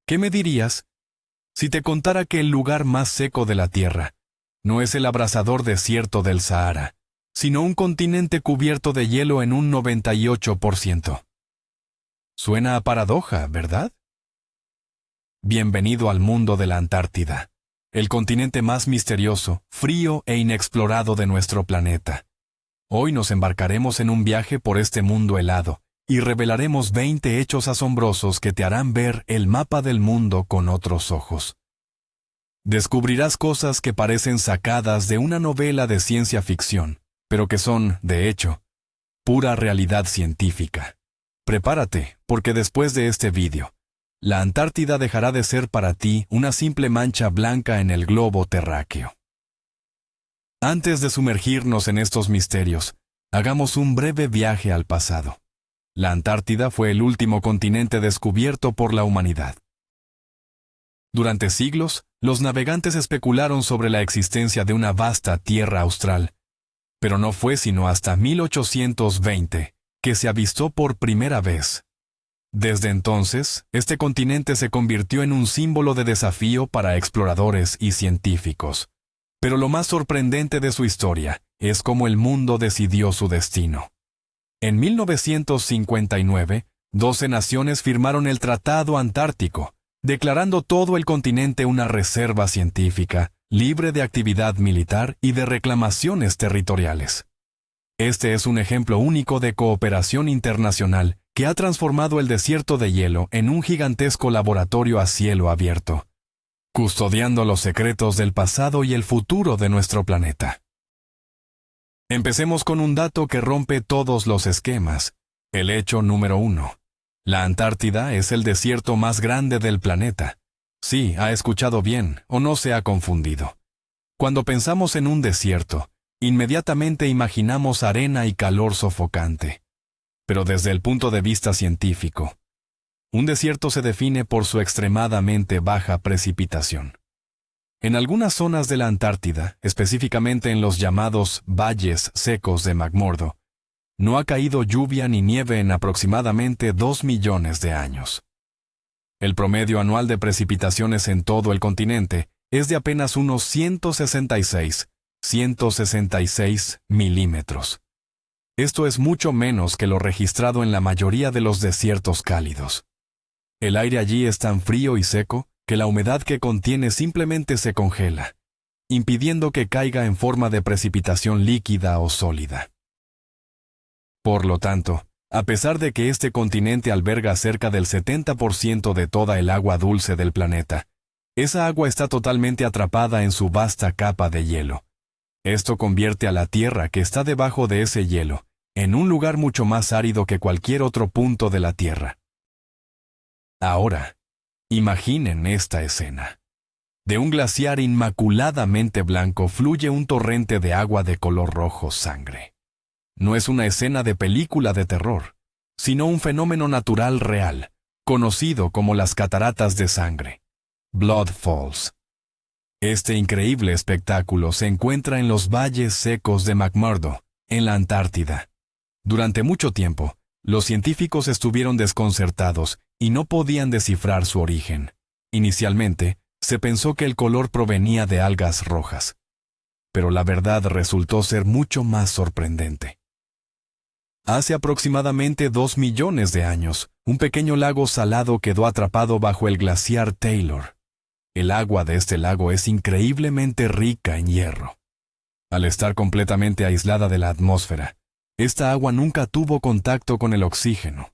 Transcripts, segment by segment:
¿Qué me dirías si te contara que el lugar más seco de la Tierra no es el abrasador desierto del Sahara, sino un continente cubierto de hielo en un 98%? Suena a paradoja, ¿verdad? Bienvenido al mundo de la Antártida, el continente más misterioso, frío e inexplorado de nuestro planeta. Hoy nos embarcaremos en un viaje por este mundo helado y revelaremos 20 hechos asombrosos que te harán ver el mapa del mundo con otros ojos. Descubrirás cosas que parecen sacadas de una novela de ciencia ficción, pero que son, de hecho, pura realidad científica. Prepárate, porque después de este vídeo, la Antártida dejará de ser para ti una simple mancha blanca en el globo terráqueo. Antes de sumergirnos en estos misterios, hagamos un breve viaje al pasado. La Antártida fue el último continente descubierto por la humanidad. Durante siglos, los navegantes especularon sobre la existencia de una vasta tierra austral, pero no fue sino hasta 1820 que se avistó por primera vez. Desde entonces, este continente se convirtió en un símbolo de desafío para exploradores y científicos. Pero lo más sorprendente de su historia es cómo el mundo decidió su destino. En 1959, 12 naciones firmaron el Tratado Antártico, declarando todo el continente una reserva científica, libre de actividad militar y de reclamaciones territoriales. Este es un ejemplo único de cooperación internacional que ha transformado el desierto de hielo en un gigantesco laboratorio a cielo abierto, custodiando los secretos del pasado y el futuro de nuestro planeta. Empecemos con un dato que rompe todos los esquemas. El hecho número 1. La Antártida es el desierto más grande del planeta. Sí, ha escuchado bien, o no se ha confundido. Cuando pensamos en un desierto, inmediatamente imaginamos arena y calor sofocante. Pero desde el punto de vista científico, un desierto se define por su extremadamente baja precipitación. En algunas zonas de la Antártida, específicamente en los llamados valles secos de McMurdo, no ha caído lluvia ni nieve en aproximadamente 2 millones de años. El promedio anual de precipitaciones en todo el continente es de apenas unos 166 milímetros. Esto es mucho menos que lo registrado en la mayoría de los desiertos cálidos. El aire allí es tan frío y seco que la humedad que contiene simplemente se congela, impidiendo que caiga en forma de precipitación líquida o sólida. Por lo tanto, a pesar de que este continente alberga cerca del 70% de toda el agua dulce del planeta, esa agua está totalmente atrapada en su vasta capa de hielo. Esto convierte a la Tierra que está debajo de ese hielo en un lugar mucho más árido que cualquier otro punto de la Tierra. Ahora, imaginen esta escena. De un glaciar inmaculadamente blanco fluye un torrente de agua de color rojo sangre. No es una escena de película de terror, sino un fenómeno natural real, conocido como las cataratas de sangre, Blood Falls. Este increíble espectáculo se encuentra en los valles secos de McMurdo, en la Antártida. Durante mucho tiempo, los científicos estuvieron desconcertados y no podían descifrar su origen. Inicialmente, se pensó que el color provenía de algas rojas. Pero la verdad resultó ser mucho más sorprendente. Hace aproximadamente 2 millones de años, un pequeño lago salado quedó atrapado bajo el glaciar Taylor. El agua de este lago es increíblemente rica en hierro. Al estar completamente aislada de la atmósfera, esta agua nunca tuvo contacto con el oxígeno.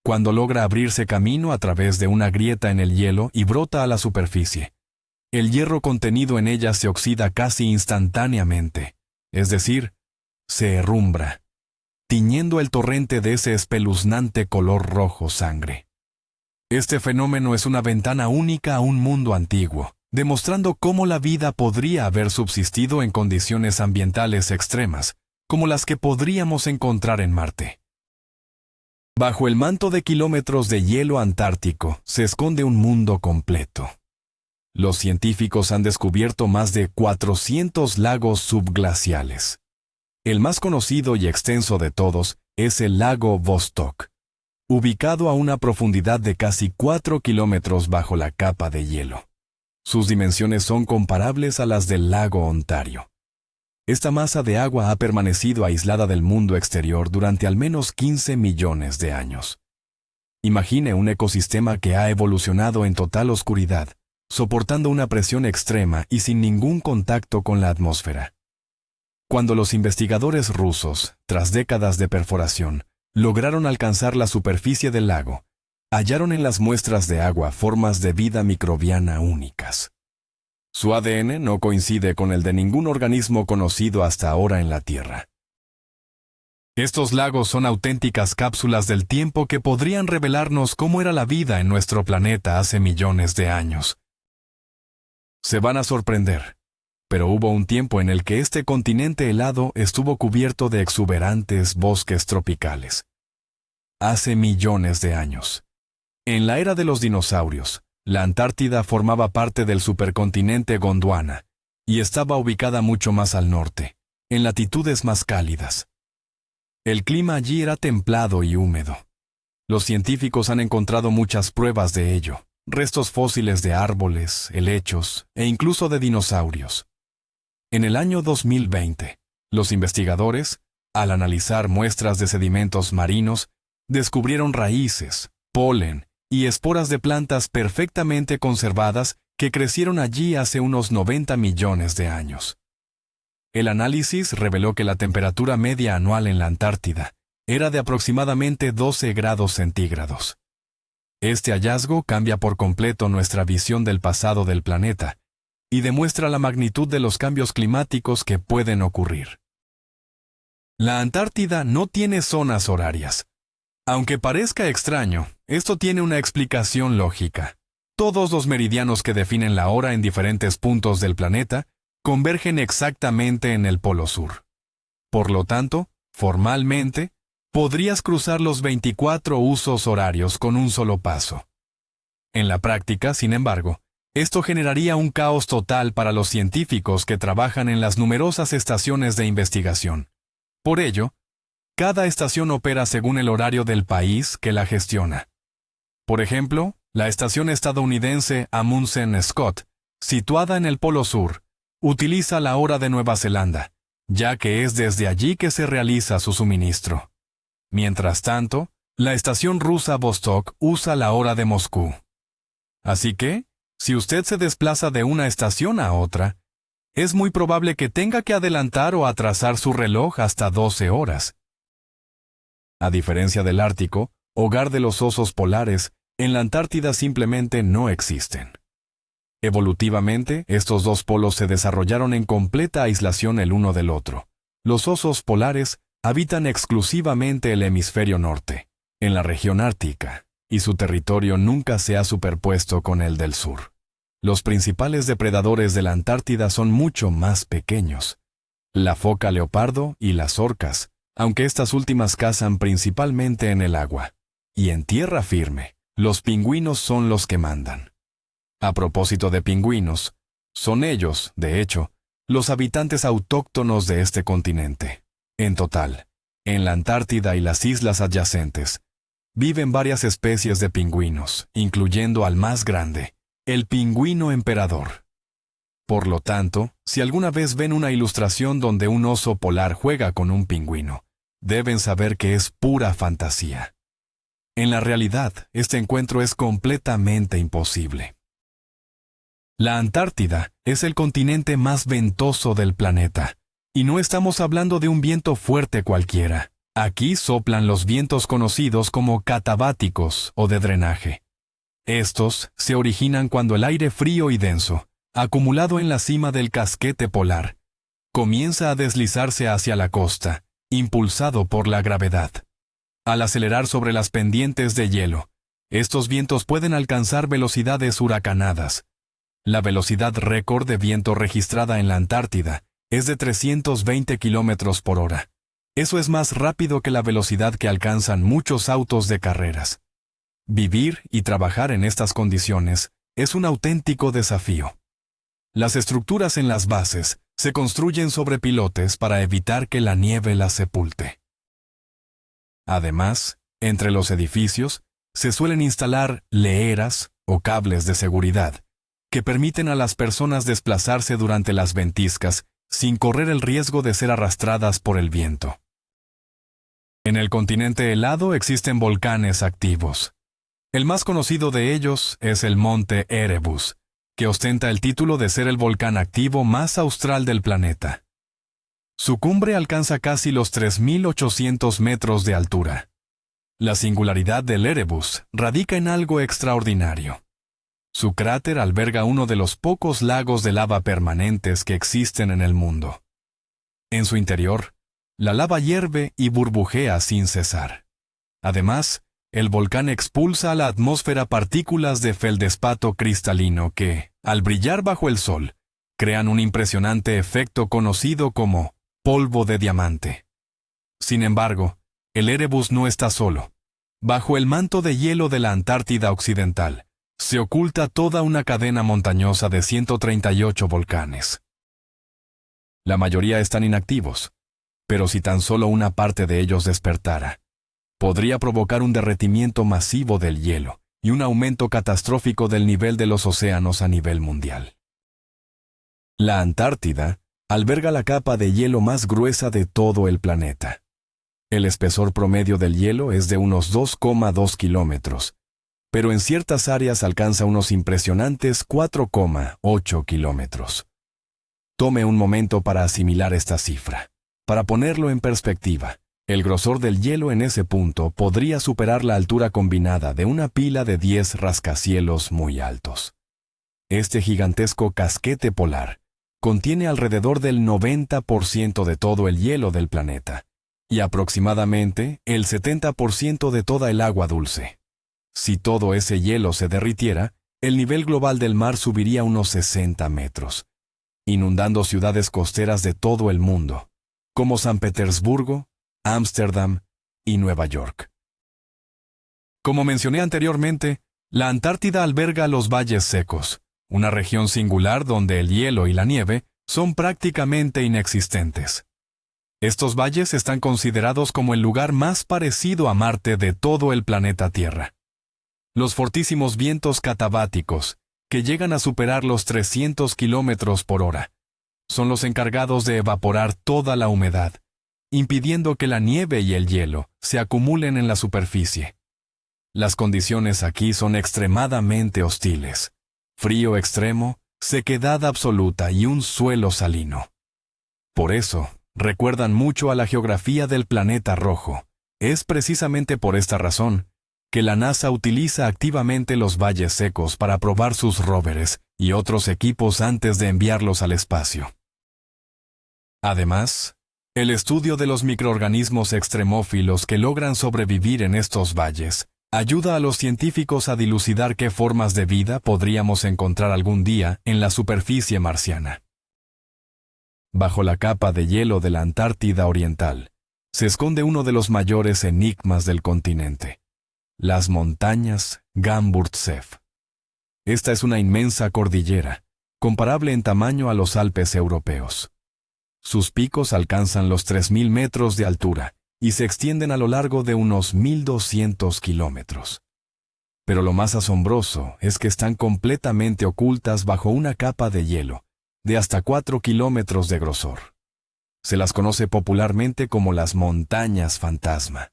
Cuando logra abrirse camino a través de una grieta en el hielo y brota a la superficie, el hierro contenido en ella se oxida casi instantáneamente, es decir, se herrumbra, tiñendo el torrente de ese espeluznante color rojo sangre. Este fenómeno es una ventana única a un mundo antiguo, demostrando cómo la vida podría haber subsistido en condiciones ambientales extremas, como las que podríamos encontrar en Marte. Bajo el manto de kilómetros de hielo antártico se esconde un mundo completo. Los científicos han descubierto más de 400 lagos subglaciales. El más conocido y extenso de todos es el lago Vostok, ubicado a una profundidad de casi 4 kilómetros bajo la capa de hielo. Sus dimensiones son comparables a las del lago Ontario. Esta masa de agua ha permanecido aislada del mundo exterior durante al menos 15 millones de años. Imagine un ecosistema que ha evolucionado en total oscuridad, soportando una presión extrema y sin ningún contacto con la atmósfera. Cuando los investigadores rusos, tras décadas de perforación, lograron alcanzar la superficie del lago, hallaron en las muestras de agua formas de vida microbiana únicas. Su ADN no coincide con el de ningún organismo conocido hasta ahora en la Tierra. Estos lagos son auténticas cápsulas del tiempo que podrían revelarnos cómo era la vida en nuestro planeta hace millones de años. Se van a sorprender, pero hubo un tiempo en el que este continente helado estuvo cubierto de exuberantes bosques tropicales. Hace millones de años. En la era de los dinosaurios, la Antártida formaba parte del supercontinente Gondwana y estaba ubicada mucho más al norte, en latitudes más cálidas. El clima allí era templado y húmedo. Los científicos han encontrado muchas pruebas de ello, restos fósiles de árboles, helechos e incluso de dinosaurios. En el año 2020, los investigadores, al analizar muestras de sedimentos marinos, descubrieron raíces, polen y esporas de plantas perfectamente conservadas que crecieron allí hace unos 90 millones de años. El análisis reveló que la temperatura media anual en la Antártida era de aproximadamente 12 grados centígrados. Este hallazgo cambia por completo nuestra visión del pasado del planeta y demuestra la magnitud de los cambios climáticos que pueden ocurrir. La Antártida no tiene zonas horarias. Aunque parezca extraño, esto tiene una explicación lógica. Todos los meridianos que definen la hora en diferentes puntos del planeta convergen exactamente en el Polo Sur. Por lo tanto, formalmente, podrías cruzar los 24 usos horarios con un solo paso. En la práctica, sin embargo, esto generaría un caos total para los científicos que trabajan en las numerosas estaciones de investigación. Por ello, cada estación opera según el horario del país que la gestiona. Por ejemplo, la estación estadounidense Amundsen-Scott, situada en el Polo Sur, utiliza la hora de Nueva Zelanda, ya que es desde allí que se realiza su suministro. Mientras tanto, la estación rusa Vostok usa la hora de Moscú. Así que, si usted se desplaza de una estación a otra, es muy probable que tenga que adelantar o atrasar su reloj hasta 12 horas. A diferencia del Ártico, hogar de los osos polares, en la Antártida simplemente no existen. Evolutivamente, estos dos polos se desarrollaron en completa aislación el uno del otro. Los osos polares habitan exclusivamente el hemisferio norte, en la región ártica, y su territorio nunca se ha superpuesto con el del sur. Los principales depredadores de la Antártida son mucho más pequeños: la foca leopardo y las orcas, aunque estas últimas cazan principalmente en el agua. Y en tierra firme, los pingüinos son los que mandan. A propósito de pingüinos, son ellos, de hecho, los habitantes autóctonos de este continente. En total, en la Antártida y las islas adyacentes, viven varias especies de pingüinos, incluyendo al más grande, el pingüino emperador. Por lo tanto, si alguna vez ven una ilustración donde un oso polar juega con un pingüino, deben saber que es pura fantasía. En la realidad, este encuentro es completamente imposible. La Antártida es el continente más ventoso del planeta, y no estamos hablando de un viento fuerte cualquiera. Aquí soplan los vientos conocidos como catabáticos o de drenaje. Estos se originan cuando el aire frío y denso, acumulado en la cima del casquete polar, comienza a deslizarse hacia la costa, impulsado por la gravedad. Al acelerar sobre las pendientes de hielo, estos vientos pueden alcanzar velocidades huracanadas. La velocidad récord de viento registrada en la Antártida es de 320 kilómetros por hora. Eso es más rápido que la velocidad que alcanzan muchos autos de carreras. Vivir y trabajar en estas condiciones es un auténtico desafío. Las estructuras en las bases se construyen sobre pilotes para evitar que la nieve las sepulte. Además, Entre los edificios, se suelen instalar leheras o cables de seguridad, que permiten a las personas desplazarse durante las ventiscas sin correr el riesgo de ser arrastradas por el viento. En el continente helado existen volcanes activos. El más conocido de ellos es el monte Erebus, que ostenta el título de ser el volcán activo más austral del planeta. Su cumbre alcanza casi los 3.800 metros de altura. La singularidad del Erebus radica en algo extraordinario. Su cráter alberga uno de los pocos lagos de lava permanentes que existen en el mundo. En su interior, la lava hierve y burbujea sin cesar. Además, el volcán expulsa a la atmósfera partículas de feldespato cristalino que, al brillar bajo el sol, crean un impresionante efecto conocido como polvo de diamante. Sin embargo, el Erebus no está solo. Bajo el manto de hielo de la Antártida Occidental, se oculta toda una cadena montañosa de 138 volcanes. La mayoría están inactivos, pero si tan solo una parte de ellos despertara, podría provocar un derretimiento masivo del hielo y un aumento catastrófico del nivel de los océanos a nivel mundial. La Antártida alberga la capa de hielo más gruesa de todo el planeta. El espesor promedio del hielo es de unos 2,2 kilómetros, pero en ciertas áreas alcanza unos impresionantes 4,8 kilómetros. Tome un momento para asimilar esta cifra. Para ponerlo en perspectiva, el grosor del hielo en ese punto podría superar la altura combinada de una pila de 10 rascacielos muy altos. Este gigantesco casquete polar contiene alrededor del 90% de todo el hielo del planeta y aproximadamente el 70% de toda el agua dulce. Si todo ese hielo se derritiera, el nivel global del mar subiría unos 60 metros, inundando ciudades costeras de todo el mundo, como San Petersburgo, Ámsterdam y Nueva York. Como mencioné anteriormente, la Antártida alberga los valles secos, una región singular donde el hielo y la nieve son prácticamente inexistentes. Estos valles están considerados como el lugar más parecido a Marte de todo el planeta Tierra. Los fortísimos vientos catabáticos, que llegan a superar los 300 kilómetros por hora, son los encargados de evaporar toda la humedad, impidiendo que la nieve y el hielo se acumulen en la superficie. Las condiciones aquí son extremadamente hostiles. Frío extremo, sequedad absoluta y un suelo salino. Por eso, recuerdan mucho a la geografía del planeta rojo. Es precisamente por esta razón que la NASA utiliza activamente los valles secos para probar sus rovers y otros equipos antes de enviarlos al espacio. Además, el estudio de los microorganismos extremófilos que logran sobrevivir en estos valles ayuda a los científicos a dilucidar qué formas de vida podríamos encontrar algún día en la superficie marciana. Bajo la capa de hielo de la Antártida Oriental, se esconde uno de los mayores enigmas del continente: las montañas Gamburtsev. Esta es una inmensa cordillera, comparable en tamaño a los Alpes europeos. Sus picos alcanzan los 3.000 metros de altura y se extienden a lo largo de unos 1.200 kilómetros. Pero lo más asombroso es que están completamente ocultas bajo una capa de hielo de hasta 4 kilómetros de grosor. Se las conoce popularmente como las montañas fantasma,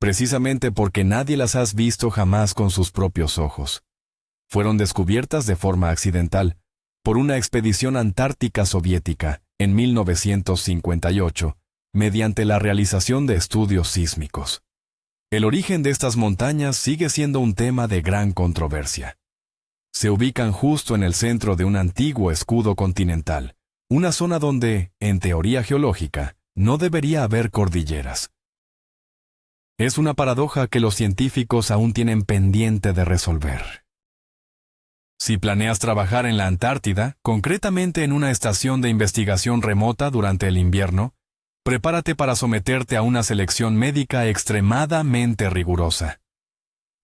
precisamente porque nadie las ha visto jamás con sus propios ojos. Fueron descubiertas de forma accidental por una expedición antártica soviética en 1958, mediante la realización de estudios sísmicos. El origen de estas montañas sigue siendo un tema de gran controversia. Se ubican justo en el centro de un antiguo escudo continental, una zona donde, en teoría geológica, no debería haber cordilleras. Es una paradoja que los científicos aún tienen pendiente de resolver. Si planeas trabajar en la Antártida, concretamente en una estación de investigación remota durante el invierno, prepárate para someterte a una selección médica extremadamente rigurosa.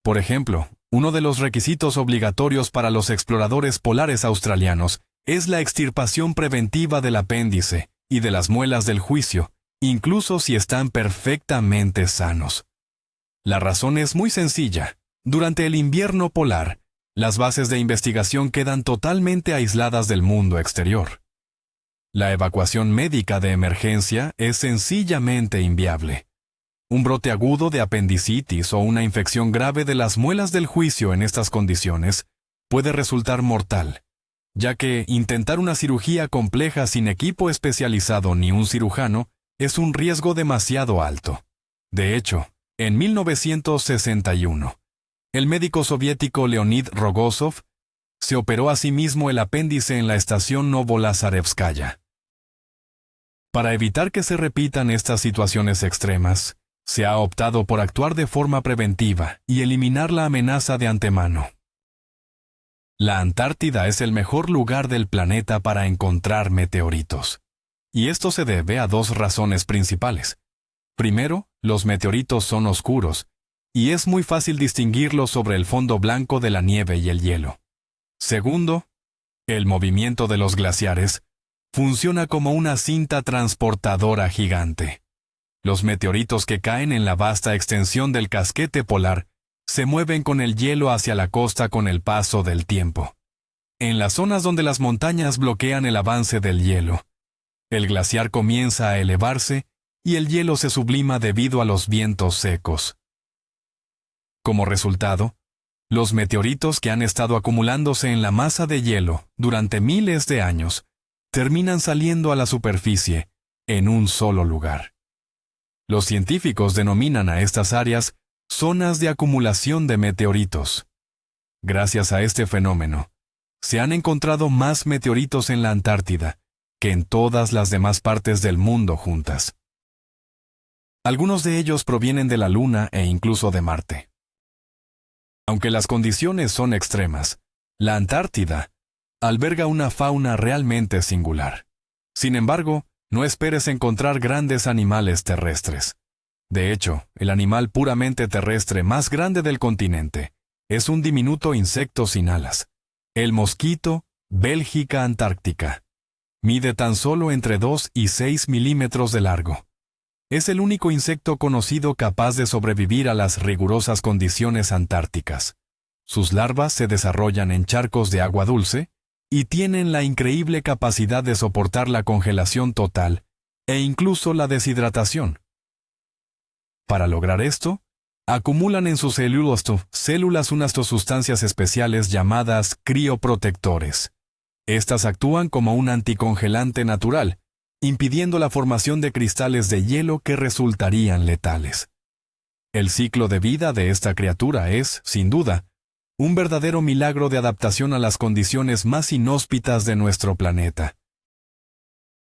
Por ejemplo, uno de los requisitos obligatorios para los exploradores polares australianos es la extirpación preventiva del apéndice y de las muelas del juicio, incluso si están perfectamente sanos. La razón es muy sencilla. Durante el invierno polar, las bases de investigación quedan totalmente aisladas del mundo exterior. La evacuación médica de emergencia es sencillamente inviable. Un brote agudo de apendicitis o una infección grave de las muelas del juicio en estas condiciones puede resultar mortal, ya que intentar una cirugía compleja sin equipo especializado ni un cirujano es un riesgo demasiado alto. De hecho, en 1961, el médico soviético Leonid Rogozov se operó a sí mismo el apéndice en la estación Novolazarevskaya. Para evitar que se repitan estas situaciones extremas, se ha optado por actuar de forma preventiva y eliminar la amenaza de antemano. La Antártida es el mejor lugar del planeta para encontrar meteoritos. Y esto se debe a dos razones principales. Primero, los meteoritos son oscuros, y es muy fácil distinguirlos sobre el fondo blanco de la nieve y el hielo. Segundo, el movimiento de los glaciares funciona como una cinta transportadora gigante. Los meteoritos que caen en la vasta extensión del casquete polar se mueven con el hielo hacia la costa con el paso del tiempo. En las zonas donde las montañas bloquean el avance del hielo, el glaciar comienza a elevarse y el hielo se sublima debido a los vientos secos. Como resultado, los meteoritos que han estado acumulándose en la masa de hielo durante miles de años terminan saliendo a la superficie en un solo lugar. Los científicos denominan a estas áreas zonas de acumulación de meteoritos. Gracias a este fenómeno, se han encontrado más meteoritos en la Antártida que en todas las demás partes del mundo juntas. Algunos de ellos provienen de la Luna e incluso de Marte. Aunque las condiciones son extremas, la Antártida alberga una fauna realmente singular. Sin embargo, no esperes encontrar grandes animales terrestres. De hecho, el animal puramente terrestre más grande del continente es un diminuto insecto sin alas, el mosquito Bélgica antártica. Mide tan solo entre 2 y 6 milímetros de largo. Es el único insecto conocido capaz de sobrevivir a las rigurosas condiciones antárticas. Sus larvas se desarrollan en charcos de agua dulce y tienen la increíble capacidad de soportar la congelación total e incluso la deshidratación. Para lograr esto, acumulan en sus células unas sustancias especiales llamadas crioprotectores. Estas actúan como un anticongelante natural, impidiendo la formación de cristales de hielo que resultarían letales. El ciclo de vida de esta criatura es, sin duda, un verdadero milagro de adaptación a las condiciones más inhóspitas de nuestro planeta.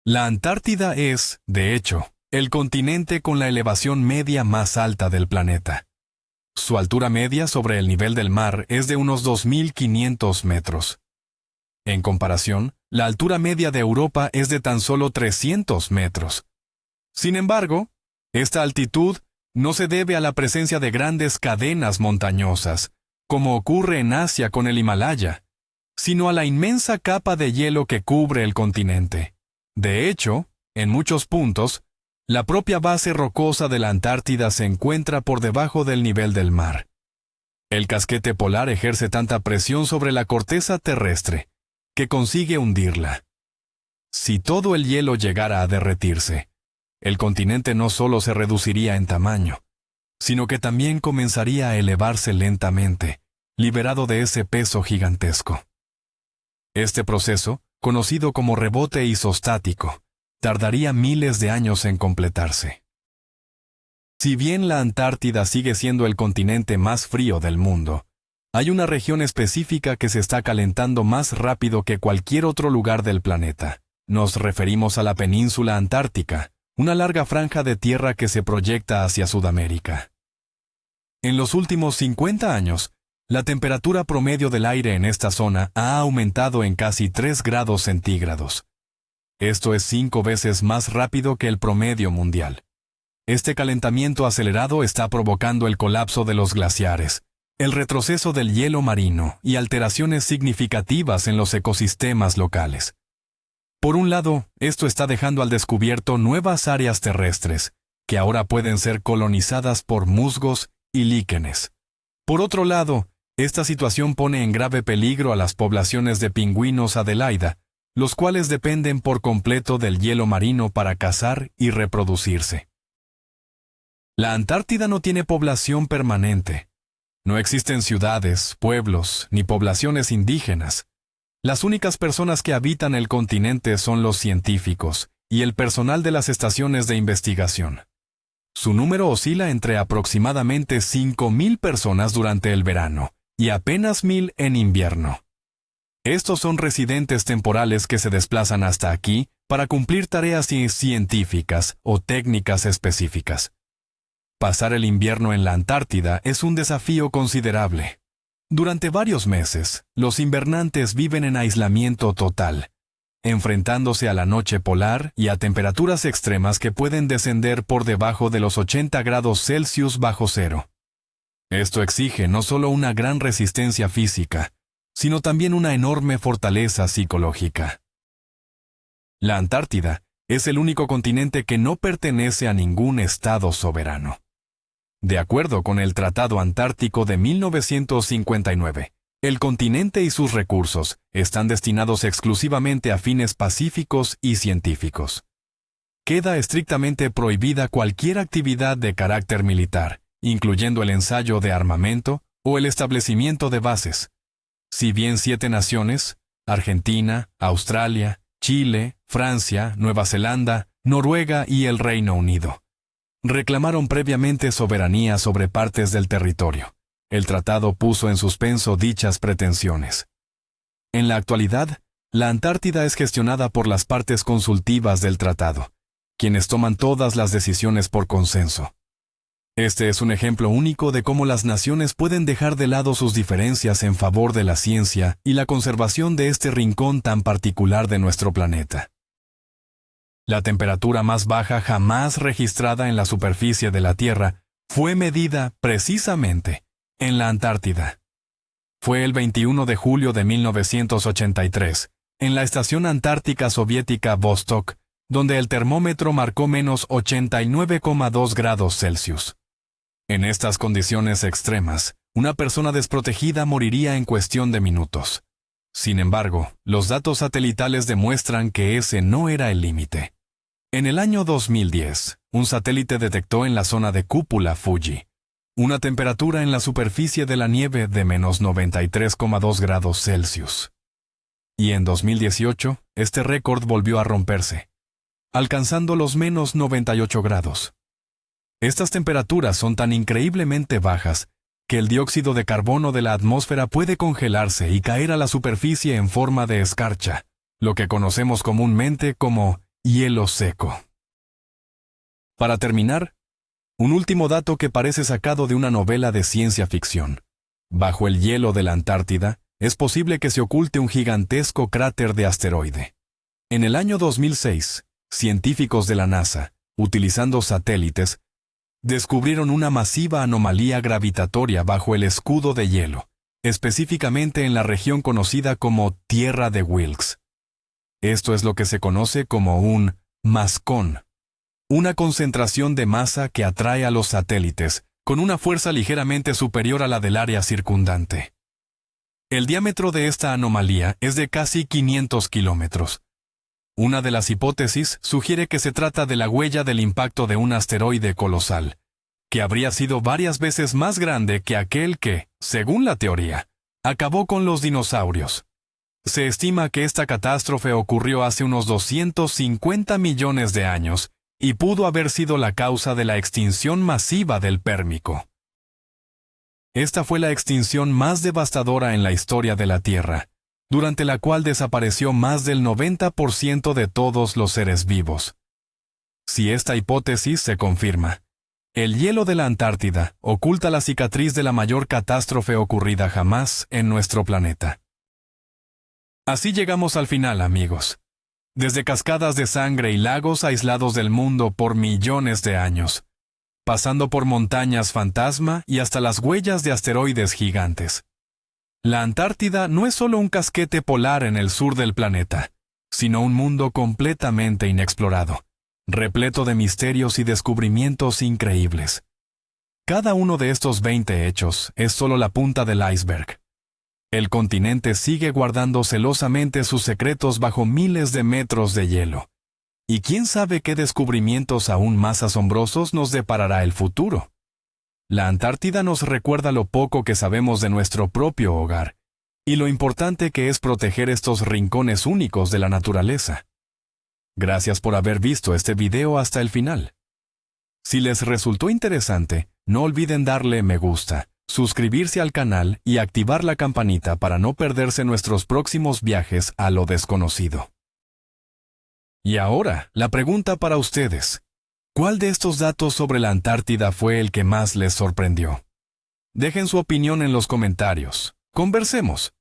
La Antártida es, de hecho, el continente con la elevación media más alta del planeta. Su altura media sobre el nivel del mar es de unos 2.500 metros. En comparación, la altura media de Europa es de tan solo 300 metros. Sin embargo, esta altitud no se debe a la presencia de grandes cadenas montañosas, como ocurre en Asia con el Himalaya, sino a la inmensa capa de hielo que cubre el continente. De hecho, en muchos puntos, la propia base rocosa de la Antártida se encuentra por debajo del nivel del mar. El casquete polar ejerce tanta presión sobre la corteza terrestre que consigue hundirla. Si todo el hielo llegara a derretirse, el continente no solo se reduciría en tamaño, sino que también comenzaría a elevarse lentamente, liberado de ese peso gigantesco. Este proceso, conocido como rebote isostático, tardaría miles de años en completarse. Si bien la Antártida sigue siendo el continente más frío del mundo, hay una región específica que se está calentando más rápido que cualquier otro lugar del planeta. Nos referimos a la península antártica, una larga franja de tierra que se proyecta hacia Sudamérica. En los últimos 50 años, la temperatura promedio del aire en esta zona ha aumentado en casi 3 grados centígrados. Esto es 5 veces más rápido que el promedio mundial. Este calentamiento acelerado está provocando el colapso de los glaciares, el retroceso del hielo marino y alteraciones significativas en los ecosistemas locales. Por un lado, esto está dejando al descubierto nuevas áreas terrestres, que ahora pueden ser colonizadas por musgos y líquenes. Por otro lado, esta situación pone en grave peligro a las poblaciones de pingüinos Adelaida, los cuales dependen por completo del hielo marino para cazar y reproducirse. La Antártida no tiene población permanente. No existen ciudades, pueblos, ni poblaciones indígenas. Las únicas personas que habitan el continente son los científicos y el personal de las estaciones de investigación. Su número oscila entre aproximadamente 5.000 personas durante el verano y apenas 1.000 en invierno. Estos son residentes temporales que se desplazan hasta aquí para cumplir tareas científicas o técnicas específicas. Pasar el invierno en la Antártida es un desafío considerable. Durante varios meses, los invernantes viven en aislamiento total, enfrentándose a la noche polar y a temperaturas extremas que pueden descender por debajo de los 80 grados Celsius bajo cero. Esto exige no solo una gran resistencia física, sino también una enorme fortaleza psicológica. La Antártida es el único continente que no pertenece a ningún estado soberano. De acuerdo con el Tratado Antártico de 1959, el continente y sus recursos están destinados exclusivamente a fines pacíficos y científicos. Queda estrictamente prohibida cualquier actividad de carácter militar, incluyendo el ensayo de armamento o el establecimiento de bases. Si bien 7 naciones, Argentina, Australia, Chile, Francia, Nueva Zelanda, Noruega y el Reino Unido, reclamaron previamente soberanía sobre partes del territorio, el tratado puso en suspenso dichas pretensiones. En la actualidad, la Antártida es gestionada por las partes consultivas del tratado, quienes toman todas las decisiones por consenso. Este es un ejemplo único de cómo las naciones pueden dejar de lado sus diferencias en favor de la ciencia y la conservación de este rincón tan particular de nuestro planeta. La temperatura más baja jamás registrada en la superficie de la Tierra fue medida precisamente en la Antártida. Fue el 21 de julio de 1983, en la Estación Antártica Soviética Vostok, donde el termómetro marcó menos 89,2 grados Celsius. En estas condiciones extremas, una persona desprotegida moriría en cuestión de minutos. Sin embargo, los datos satelitales demuestran que ese no era el límite. En el año 2010, un satélite detectó en la zona de Cúpula Fuji una temperatura en la superficie de la nieve de menos 93,2 grados Celsius. Y en 2018, este récord volvió a romperse, alcanzando los menos 98 grados. Estas temperaturas son tan increíblemente bajas que el dióxido de carbono de la atmósfera puede congelarse y caer a la superficie en forma de escarcha, lo que conocemos comúnmente como hielo seco. Para terminar, un último dato que parece sacado de una novela de ciencia ficción. Bajo el hielo de la Antártida, es posible que se oculte un gigantesco cráter de asteroide. En el año 2006, científicos de la NASA, utilizando satélites, descubrieron una masiva anomalía gravitatoria bajo el escudo de hielo, específicamente en la región conocida como Tierra de Wilkes. Esto es lo que se conoce como un mascón, una concentración de masa que atrae a los satélites con una fuerza ligeramente superior a la del área circundante. El diámetro de esta anomalía es de casi 500 kilómetros. Una de las hipótesis sugiere que se trata de la huella del impacto de un asteroide colosal, que habría sido varias veces más grande que aquel que, según la teoría, acabó con los dinosaurios. Se estima que esta catástrofe ocurrió hace unos 250 millones de años y pudo haber sido la causa de la extinción masiva del Pérmico. Esta fue la extinción más devastadora en la historia de la Tierra, durante la cual desapareció más del 90% de todos los seres vivos. Si esta hipótesis se confirma, el hielo de la Antártida oculta la cicatriz de la mayor catástrofe ocurrida jamás en nuestro planeta. Así llegamos al final, amigos. Desde cascadas de sangre y lagos aislados del mundo por millones de años, pasando por montañas fantasma y hasta las huellas de asteroides gigantes. La Antártida no es solo un casquete polar en el sur del planeta, sino un mundo completamente inexplorado, repleto de misterios y descubrimientos increíbles. Cada uno de estos 20 hechos es solo la punta del iceberg. El continente sigue guardando celosamente sus secretos bajo miles de metros de hielo. Y quién sabe qué descubrimientos aún más asombrosos nos deparará el futuro. La Antártida nos recuerda lo poco que sabemos de nuestro propio hogar, y lo importante que es proteger estos rincones únicos de la naturaleza. Gracias por haber visto este video hasta el final. Si les resultó interesante, no olviden darle me gusta, suscribirse al canal y activar la campanita para no perderse nuestros próximos viajes a lo desconocido. Y ahora, la pregunta para ustedes. ¿Cuál de estos datos sobre la Antártida fue el que más les sorprendió? Dejen su opinión en los comentarios. Conversemos.